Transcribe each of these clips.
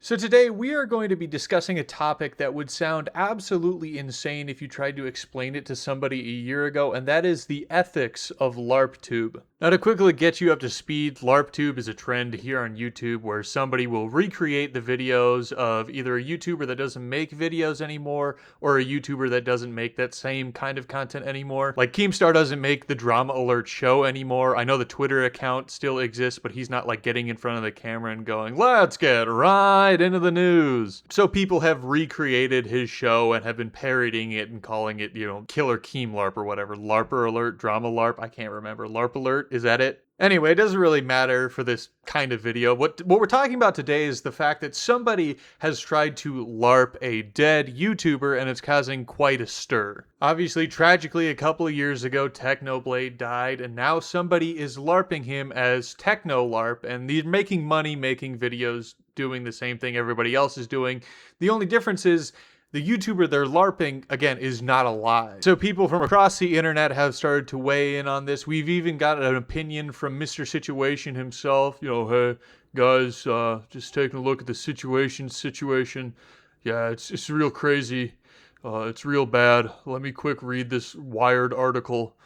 So today we are going to be discussing a topic that would sound absolutely insane if you tried to explain it to somebody a year ago, and that is the ethics of LARPtube. Now to quickly get you up to speed, LARPtube is a trend here on YouTube where somebody will recreate the videos of either a YouTuber that doesn't make videos anymore or a YouTuber that doesn't make that same kind of content anymore. Like Keemstar doesn't make the Drama Alert show anymore. I know the Twitter account still exists, but he's not like getting in front of the camera and going, "Let's get right into the news." So people have recreated his show and have been parodying it and calling it, Killer Keem LARP or whatever. LARPer Alert, Drama LARP, I can't remember. LARP Alert, is that it? Anyway, it doesn't really matter for this kind of video. What we're talking about today is the fact that somebody has tried to LARP a dead YouTuber and it's causing quite a stir. Obviously, tragically, a couple of years ago, Technoblade died, and now somebody is LARPing him as Technolarp, and they're making money making videos doing the same thing everybody else is doing. The only difference is the YouTuber they're LARPing, again, is not alive. So people from across the internet have started to weigh in on this. We've even got an opinion from Mr. Situation himself. Hey, guys, just taking a look at the situation. Yeah, it's real crazy. It's real bad. Let me quick read this Wired article.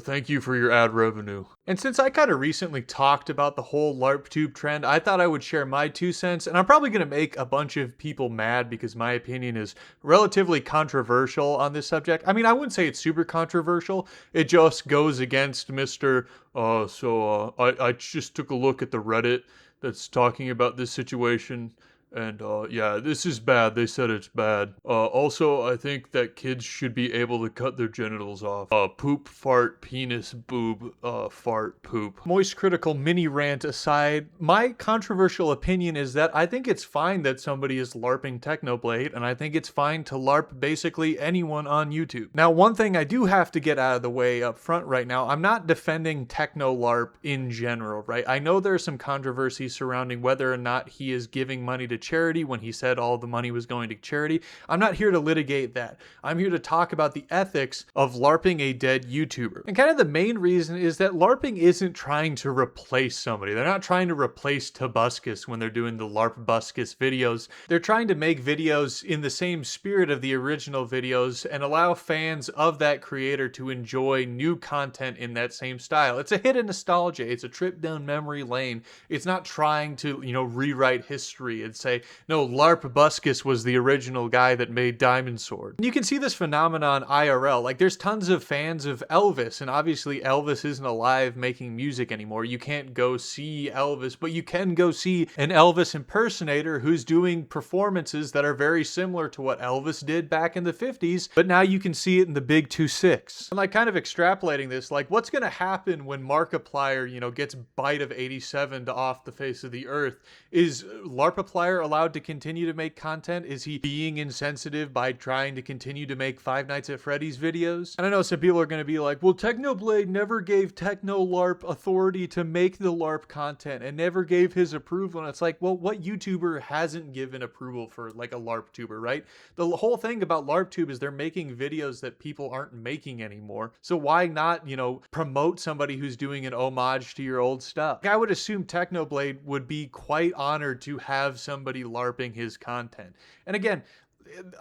Thank you for your ad revenue. And since I kind of recently talked about the whole LARPtube trend, I thought I would share my 2 cents, and I'm probably going to make a bunch of people mad because my opinion is relatively controversial on this subject. I mean, I wouldn't say it's super controversial. It just goes against Mr. I just took a look at the Reddit that's talking about this situation. And, yeah, this is bad. They said it's bad. Also, I think that kids should be able to cut their genitals off. Poop, fart, penis, boob, fart, poop. Moist critical mini rant aside, my controversial opinion is that I think it's fine that somebody is LARPing Technoblade, and I think it's fine to LARP basically anyone on YouTube. Now, one thing I do have to get out of the way up front right now, I'm not defending Technolarp in general, right? I know there's some controversy surrounding whether or not he is giving money to charity when he said all the money was going to charity. I'm not here to litigate that. I'm here to talk about the ethics of LARPing a dead YouTuber. And kind of the main reason is that LARPing isn't trying to replace somebody. They're not trying to replace Tobuscus when they're doing the LARPbuscus videos. They're trying to make videos in the same spirit of the original videos and allow fans of that creator to enjoy new content in that same style. It's a hit of nostalgia. It's a trip down memory lane. It's not trying to, rewrite history and say, no, Larpbuscus was the original guy that made Diamond Sword. And you can see this phenomenon IRL. Like, there's tons of fans of Elvis, and obviously Elvis isn't alive making music anymore. You can't go see Elvis, but you can go see an Elvis impersonator who's doing performances that are very similar to what Elvis did back in the 50s, but now you can see it in the big 2.6. And like kind of extrapolating this, like what's going to happen when Markiplier, gets Bite of 87 to off the face of the earth? Is Larpiplier allowed to continue to make content? Is he being insensitive by trying to continue to make Five Nights at Freddy's videos? And I know some people are going to be like, well, Technoblade never gave Technolarp authority to make the LARP content and never gave his approval. And it's like, well, what YouTuber hasn't given approval for like a LARPtuber, right? The whole thing about LARPtube is they're making videos that people aren't making anymore. So why not, promote somebody who's doing an homage to your old stuff? I would assume Technoblade would be quite honored to have somebody LARPing his content. And again,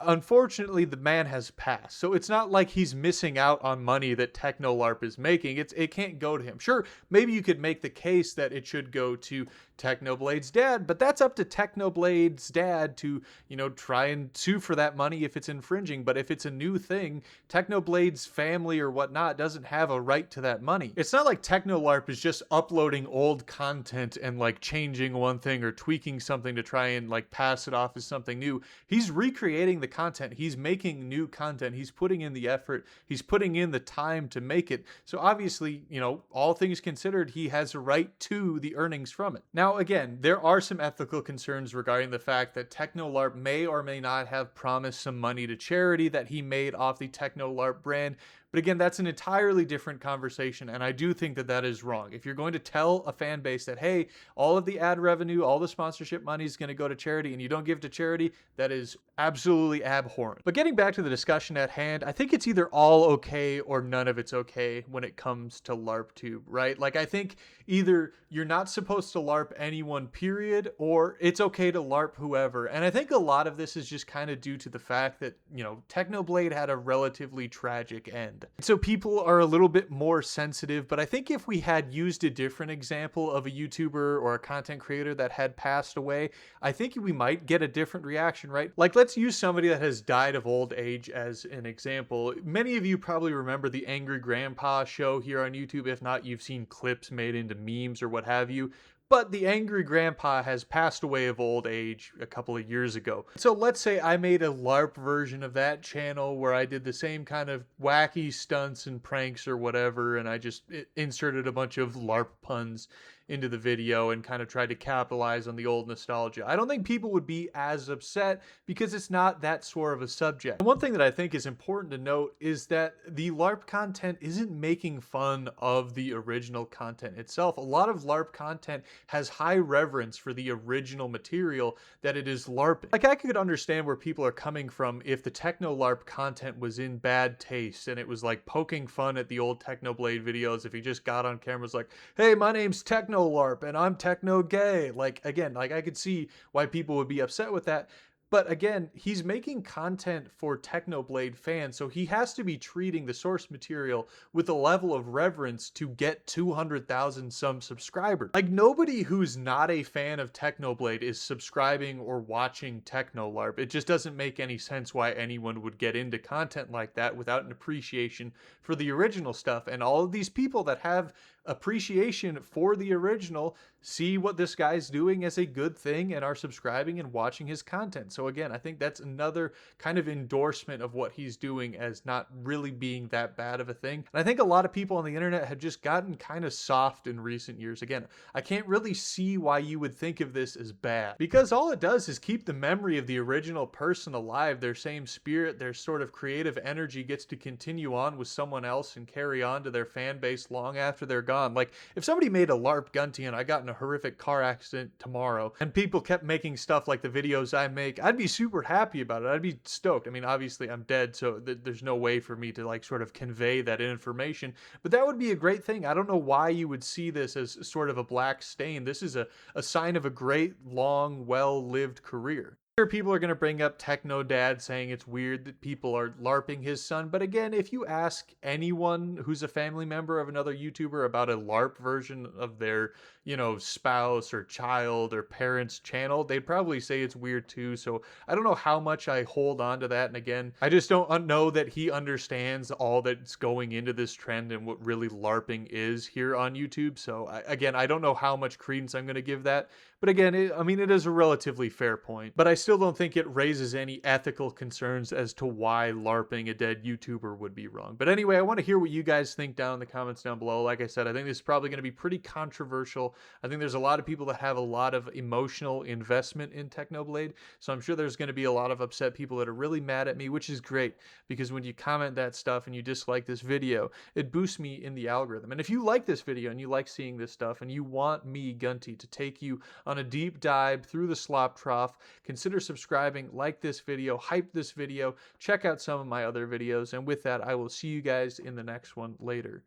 unfortunately, the man has passed. So it's not like he's missing out on money that Technolarp is making. It can't go to him. Sure, maybe you could make the case that it should go to Technoblade's dad, but that's up to Technoblade's dad to, try and sue for that money if it's infringing. But if it's a new thing, Technoblade's family or whatnot doesn't have a right to that money. It's not like Technolarp is just uploading old content and like changing one thing or tweaking something to try and like pass it off as something new. He's recreating the content. He's making new content. He's putting in the effort. He's putting in the time to make it. So obviously, all things considered, he has a right to the earnings from it. Now, again, there are some ethical concerns regarding the fact that Technolarp may or may not have promised some money to charity that he made off the Technolarp brand. But again, that's an entirely different conversation, and I do think that that is wrong. If you're going to tell a fan base that, hey, all of the ad revenue, all the sponsorship money is going to go to charity, and you don't give to charity, that is absolutely abhorrent. But getting back to the discussion at hand, I think it's either all okay or none of it's okay when it comes to LARPtube, right? Like, I think either you're not supposed to LARP anyone, period, or it's okay to LARP whoever. And I think a lot of this is just kind of due to the fact that, you know, Technoblade had a relatively tragic end. So people are a little bit more sensitive, but I think if we had used a different example of a YouTuber or a content creator that had passed away, I think we might get a different reaction, right? Like, let's use somebody that has died of old age as an example. Many of you probably remember the Angry Grandpa show here on YouTube. If not, you've seen clips made into memes or what have you. But the Angry Grandpa has passed away of old age a couple of years ago. So let's say I made a LARP version of that channel where I did the same kind of wacky stunts and pranks or whatever, and I just inserted a bunch of LARP puns into the video and kind of tried to capitalize on the old nostalgia. I don't think people would be as upset because it's not that sort of a subject. And one thing that I think is important to note is that the LARP content isn't making fun of the original content itself. A lot of LARP content has high reverence for the original material that it is LARPing. Like, I could understand where people are coming from if the Technolarp content was in bad taste and it was like poking fun at the old Technoblade videos. If he just got on camera was like, hey, my name's Technolarp and I'm techno gay. Like, again, like, I could see why people would be upset with that. But again, he's making content for Technoblade fans, so he has to be treating the source material with a level of reverence to get 200,000 some subscribers. Like, nobody who's not a fan of Technoblade is subscribing or watching Technolarp. It just doesn't make any sense why anyone would get into content like that without an appreciation for the original stuff. And all of these people that have appreciation for the original see what this guy's doing as a good thing and are subscribing and watching his content. So again, I think that's another kind of endorsement of what he's doing as not really being that bad of a thing. And I think a lot of people on the internet have just gotten kind of soft in recent years. Again, I can't really see why you would think of this as bad, because all it does is keep the memory of the original person alive. Their same spirit, their sort of creative energy gets to continue on with someone else and carry on to their fan base long after they're gone. Like, if somebody made a LARP Gunty and I got in a horrific car accident tomorrow and people kept making stuff like the videos I make, I'd be super happy about it. I'd be stoked. I mean, obviously I'm dead, so there's no way for me to like sort of convey that information, but that would be a great thing. I don't know why you would see this as sort of a black stain. This is a sign of a great, long, well-lived career. Sure, people are going to bring up Techno Dad saying it's weird that people are LARPing his son. But again, if you ask anyone who's a family member of another YouTuber about a LARP version of their, you know, spouse or child or parent's channel, they'd probably say it's weird too. So I don't know how much I hold on to that. And again, I just don't know that he understands all that's going into this trend and what really LARPing is here on YouTube. So again, I don't know how much credence I'm going to give that. But again, I mean, it is a relatively fair point. But I still don't think it raises any ethical concerns as to why LARPing a dead YouTuber would be wrong. But anyway, I want to hear what you guys think down in the comments down below. Like I said, I think this is probably going to be pretty controversial. I think there's a lot of people that have a lot of emotional investment in Technoblade. So I'm sure there's going to be a lot of upset people that are really mad at me, which is great, because when you comment that stuff and you dislike this video, it boosts me in the algorithm. And if you like this video and you like seeing this stuff and you want me, Gunty, to take you on a deep dive through the slop trough, consider subscribing, like this video, hype this video, check out some of my other videos, and with that, I will see you guys in the next one later.